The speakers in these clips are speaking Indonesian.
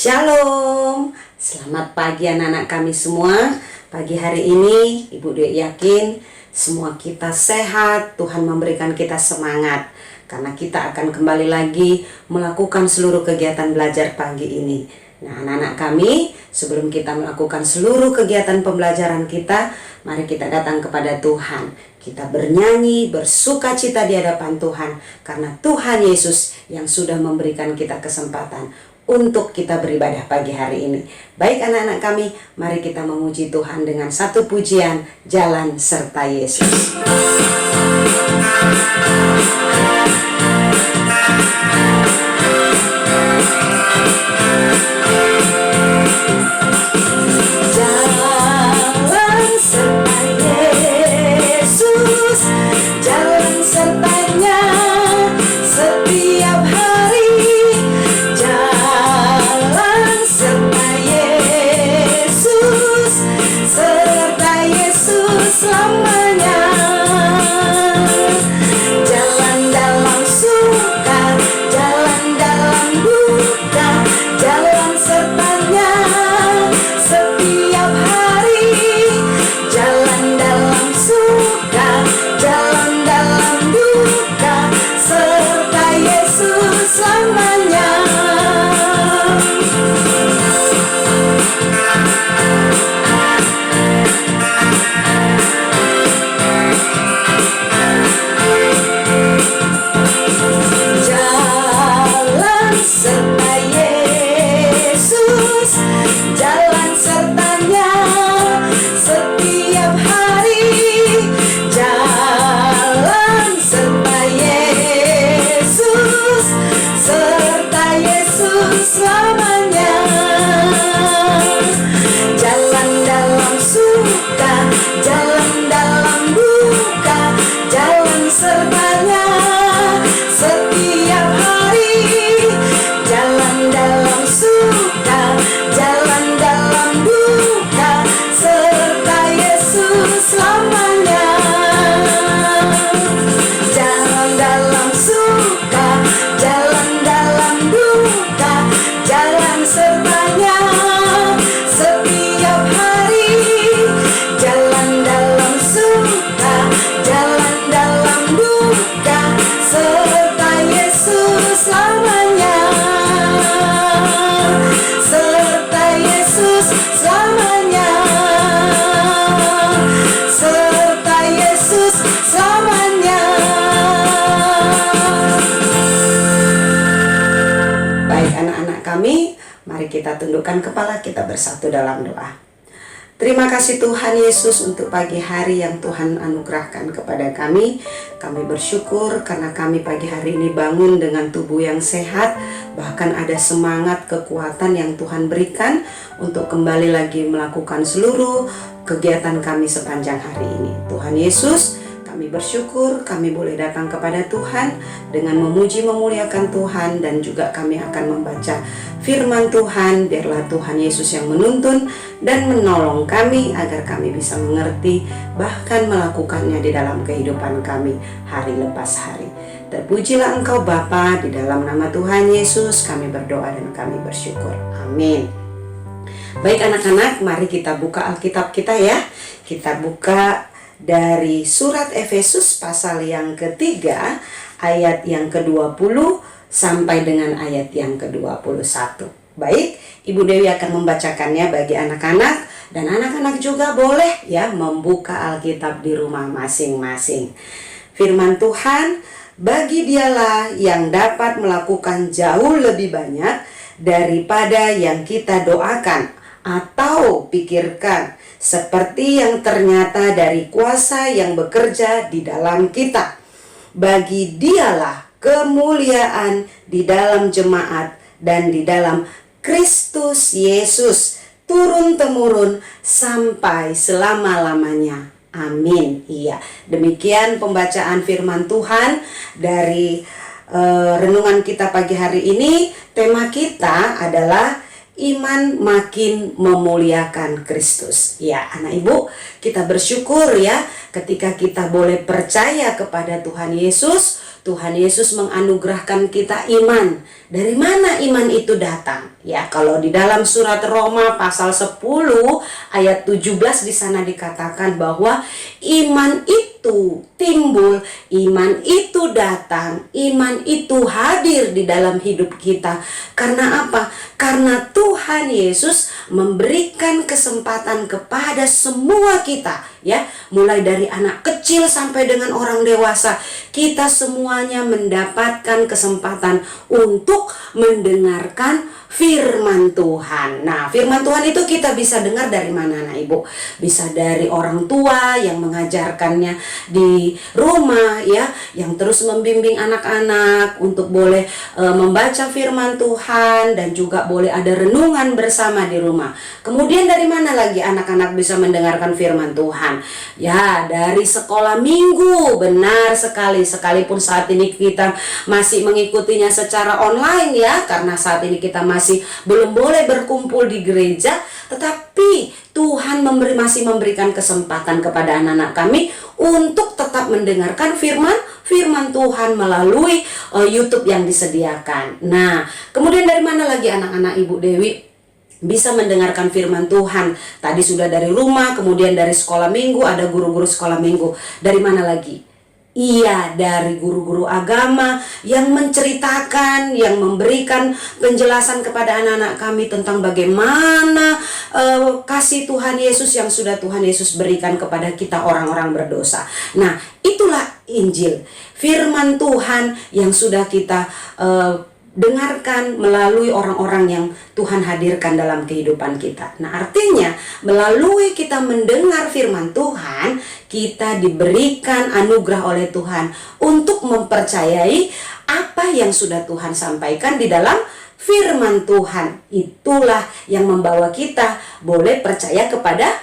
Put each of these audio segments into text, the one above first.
Shalom, selamat pagi anak-anak kami semua. Pagi hari ini Ibu Dek yakin semua kita sehat. Tuhan memberikan kita semangat karena kita akan kembali lagi melakukan seluruh kegiatan belajar pagi ini. Nah anak-anak kami, sebelum kita melakukan seluruh kegiatan pembelajaran kita, mari kita datang kepada Tuhan. Kita bernyanyi, bersuka cita di hadapan Tuhan karena Tuhan Yesus yang sudah memberikan kita kesempatan untuk kita beribadah pagi hari ini. Baik anak-anak kami, mari kita memuji Tuhan dengan satu pujian, Jalan Serta Yesus. Jalan serta Yesus, jalan sertanya setiap hari. Jalan serta Yesus, serta Yesus selamanya. Jalan dalam suka, jalan dalam duka, jalan sertanya setiap hari. Jalan dalam suka, jalan dalam duka, serta Yesus selamanya. Jalan serta Yesus, jalan sertanya setiap hari. Jalan serta Yesus, serta Yesus selamanya. Jalan dalam suka, jalan dalam duka, jalan sertanya setiap hari. Jalan dalam suka, jalan dalam duka, serta Yesus selamanya. Jalan dalam suka, jalan dalam duka, jalan sertanya setiap hari. Jalan dalam suka, jalan dalam duka, serta Yesus selamanya. Serta Yesus selamanya. Serta Yesus selamanya. Baik anak-anak kami, mari kita tundukkan kepala, kita bersatu dalam doa. Terima kasih Tuhan Yesus untuk pagi hari yang Tuhan anugerahkan kepada kami. Kami bersyukur karena kami pagi hari ini bangun dengan tubuh yang sehat. Bahkan ada semangat, kekuatan yang Tuhan berikan untuk kembali lagi melakukan seluruh kegiatan kami sepanjang hari ini. Tuhan Yesus, kami bersyukur kami boleh datang kepada Tuhan dengan memuji memuliakan Tuhan, dan juga kami akan membaca firman Tuhan. Biarlah Tuhan Yesus yang menuntun dan menolong kami agar kami bisa mengerti, bahkan melakukannya di dalam kehidupan kami hari lepas hari. Terpujilah Engkau Bapa, di dalam nama Tuhan Yesus kami berdoa dan kami bersyukur. Amin. Baik anak-anak, mari kita buka Alkitab kita ya. Kita buka dari surat Efesus pasal yang ketiga, ayat yang ke-20 sampai dengan ayat yang ke-21. Baik, Ibu Dewi akan membacakannya bagi anak-anak, dan anak-anak juga boleh ya membuka Alkitab di rumah masing-masing. Firman Tuhan, bagi Dialah yang dapat melakukan jauh lebih banyak daripada yang kita doakan atau pikirkan, seperti yang ternyata dari kuasa yang bekerja di dalam kita. Bagi Dialah kemuliaan di dalam jemaat dan di dalam Kristus Yesus, turun-temurun sampai selama-lamanya. Amin. Iya, demikian pembacaan firman Tuhan dari renungan kita pagi hari ini. Tema kita adalah iman makin memuliakan Kristus. Ya, anak ibu, kita bersyukur ya ketika kita boleh percaya kepada Tuhan Yesus. Tuhan Yesus menganugerahkan kita iman. Dari mana iman itu datang? Ya, kalau di dalam surat Roma pasal 10 ayat 17 di sana dikatakan bahwa iman itu timbul, iman itu datang, iman itu hadir di dalam hidup kita. Karena apa? Karena Tuhan Yesus memberikan kesempatan kepada semua kita, ya, mulai dari anak kecil sampai dengan orang dewasa, kita semuanya mendapatkan kesempatan untuk mendengarkan firman Tuhan. Nah, firman Tuhan itu kita bisa dengar dari mana, anak ibu? Bisa dari orang tua yang mengajarkannya di rumah, ya, yang terus membimbing anak-anak untuk boleh membaca firman Tuhan, dan juga boleh ada renungan bersama di rumah. Kemudian dari mana lagi anak-anak bisa mendengarkan firman Tuhan? Ya, dari sekolah minggu. Benar sekali, sekalipun saat ini kita masih mengikutinya secara online, ya, karena saat ini kita masih belum boleh berkumpul di gereja, tetapi Tuhan masih memberikan kesempatan kepada anak-anak kami untuk tetap mendengarkan firman Tuhan melalui YouTube yang disediakan. Nah, kemudian dari mana lagi anak-anak Ibu Dewi bisa mendengarkan firman Tuhan? Tadi sudah dari rumah, kemudian dari sekolah minggu, ada guru-guru sekolah minggu. Dari mana lagi? Iya, dari guru-guru agama yang menceritakan, yang memberikan penjelasan kepada anak-anak kami tentang bagaimana kasih Tuhan Yesus yang sudah Tuhan Yesus berikan kepada kita orang-orang berdosa. Nah, itulah Injil, firman Tuhan yang sudah kita dengarkan melalui orang-orang yang Tuhan hadirkan dalam kehidupan kita. Nah, artinya melalui kita mendengar firman Tuhan, kita diberikan anugerah oleh Tuhan untuk mempercayai apa yang sudah Tuhan sampaikan di dalam firman Tuhan. Itulah yang membawa kita boleh percaya kepada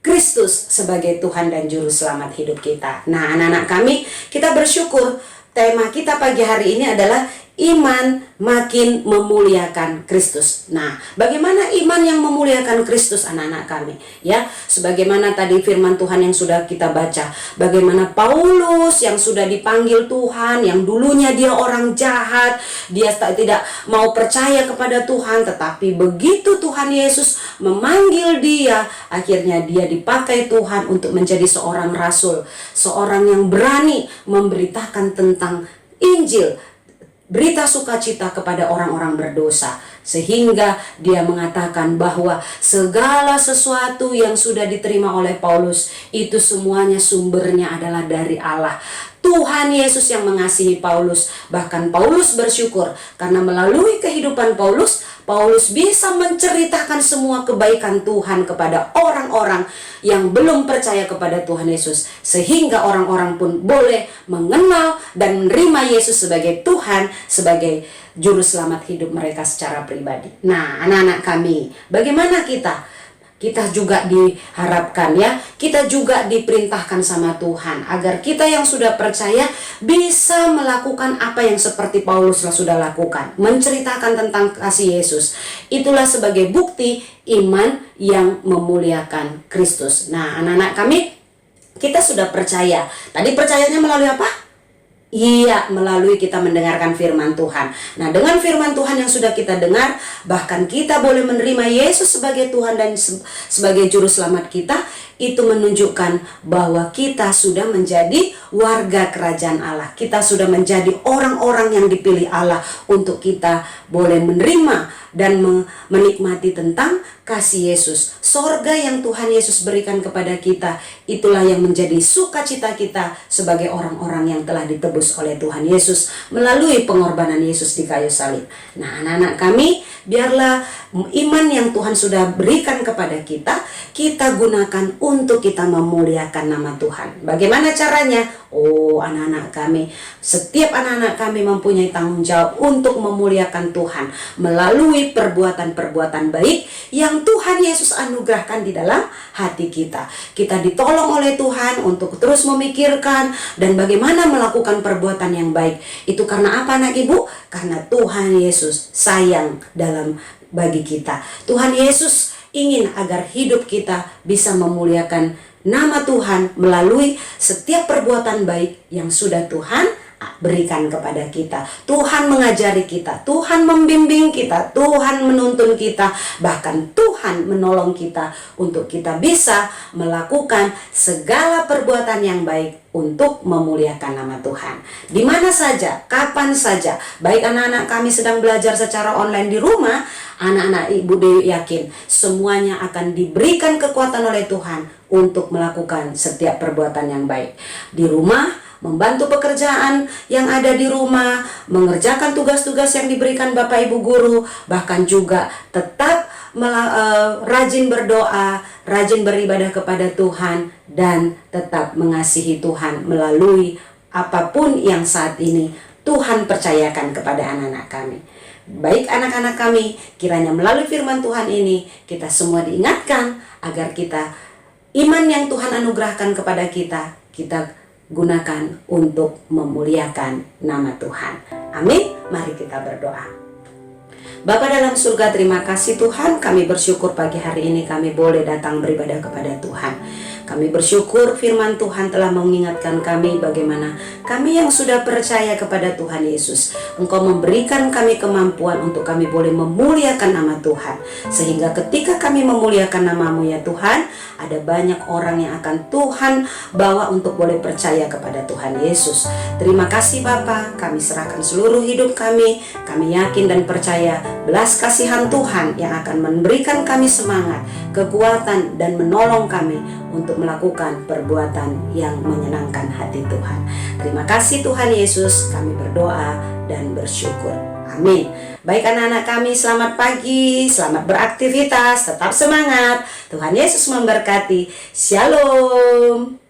Kristus sebagai Tuhan dan Juru Selamat hidup kita. Nah, anak-anak kami, kita bersyukur tema kita pagi hari ini adalah iman makin memuliakan Kristus. Nah, bagaimana iman yang memuliakan Kristus, anak-anak kami? Ya, sebagaimana tadi firman Tuhan yang sudah kita baca, bagaimana Paulus yang sudah dipanggil Tuhan, yang dulunya dia orang jahat, dia tidak mau percaya kepada Tuhan, tetapi begitu Tuhan Yesus memanggil dia, akhirnya dia dipakai Tuhan untuk menjadi seorang rasul, seorang yang berani memberitakan tentang Injil, berita sukacita kepada orang-orang berdosa, sehingga dia mengatakan bahwa segala sesuatu yang sudah diterima oleh Paulus itu semuanya sumbernya adalah dari Allah. Tuhan Yesus yang mengasihi Paulus. Bahkan Paulus bersyukur karena melalui kehidupan Paulus bisa menceritakan semua kebaikan Tuhan kepada orang-orang yang belum percaya kepada Tuhan Yesus, sehingga orang-orang pun boleh mengenal dan menerima Yesus sebagai Tuhan, sebagai Juru Selamat hidup mereka secara pribadi. Nah, anak-anak kami, bagaimana kita? Kita juga diharapkan, ya, kita juga diperintahkan sama Tuhan agar kita yang sudah percaya bisa melakukan apa yang seperti Paulus sudah lakukan, menceritakan tentang kasih Yesus. Itulah sebagai bukti iman yang memuliakan Kristus. Nah, anak-anak kami, kita sudah percaya. Tadi percayanya melalui apa? Iya, melalui kita mendengarkan firman Tuhan. Nah, dengan firman Tuhan yang sudah kita dengar, bahkan kita boleh menerima Yesus sebagai Tuhan dan sebagai Juru Selamat kita, itu menunjukkan bahwa kita sudah menjadi warga kerajaan Allah. Kita sudah menjadi orang-orang yang dipilih Allah untuk kita boleh menerima dan menikmati tentang kasih Yesus. Sorga yang Tuhan Yesus berikan kepada kita, itulah yang menjadi sukacita kita sebagai orang-orang yang telah ditebus oleh Tuhan Yesus melalui pengorbanan Yesus di kayu salib. Nah, anak-anak kami, biarlah iman yang Tuhan sudah berikan kepada kita, kita gunakan untuk kita memuliakan nama Tuhan. Bagaimana caranya? Oh, anak-anak kami, setiap anak-anak kami mempunyai tanggung jawab untuk memuliakan Tuhan melalui perbuatan-perbuatan baik yang Tuhan Yesus anugerahkan di dalam hati kita. Kita ditolong oleh Tuhan untuk terus memikirkan dan bagaimana melakukan perbuatan yang baik. Itu karena apa, anak ibu? Karena Tuhan Yesus sayang dalam bagi kita. Tuhan Yesus ingin agar hidup kita bisa memuliakan nama Tuhan melalui setiap perbuatan baik yang sudah Tuhan berikan kepada kita. Tuhan mengajari kita, Tuhan membimbing kita, Tuhan menuntun kita, bahkan Tuhan menolong kita untuk kita bisa melakukan segala perbuatan yang baik untuk memuliakan nama Tuhan. Di mana saja, kapan saja, baik anak-anak kami sedang belajar secara online di rumah, anak-anak Ibu Dewi yakin semuanya akan diberikan kekuatan oleh Tuhan untuk melakukan setiap perbuatan yang baik. Di rumah, membantu pekerjaan yang ada di rumah, mengerjakan tugas-tugas yang diberikan Bapak Ibu guru, bahkan juga tetap rajin berdoa, rajin beribadah kepada Tuhan, dan tetap mengasihi Tuhan melalui apapun yang saat ini Tuhan percayakan kepada anak-anak kami. Baik anak-anak kami, kiranya melalui firman Tuhan ini kita semua diingatkan agar kita iman yang Tuhan anugerahkan kepada kita, kita gunakan untuk memuliakan nama Tuhan. Amin. Mari kita berdoa. Bapa dalam surga, terima kasih Tuhan, kami bersyukur pagi hari ini kami boleh datang beribadah kepada Tuhan. Kami bersyukur firman Tuhan telah mengingatkan kami bagaimana kami yang sudah percaya kepada Tuhan Yesus, Engkau memberikan kami kemampuan untuk kami boleh memuliakan nama Tuhan. Sehingga ketika kami memuliakan nama-Mu ya Tuhan, ada banyak orang yang akan Tuhan bawa untuk boleh percaya kepada Tuhan Yesus. Terima kasih Bapa, kami serahkan seluruh hidup kami yakin dan percaya belas kasihan Tuhan yang akan memberikan kami semangat, kekuatan, dan menolong kami untuk melakukan perbuatan yang menyenangkan hati Tuhan. Terima kasih Tuhan Yesus, kami berdoa dan bersyukur. Amin. Baik anak-anak kami, selamat pagi, selamat beraktivitas, tetap semangat. Tuhan Yesus memberkati. Shalom.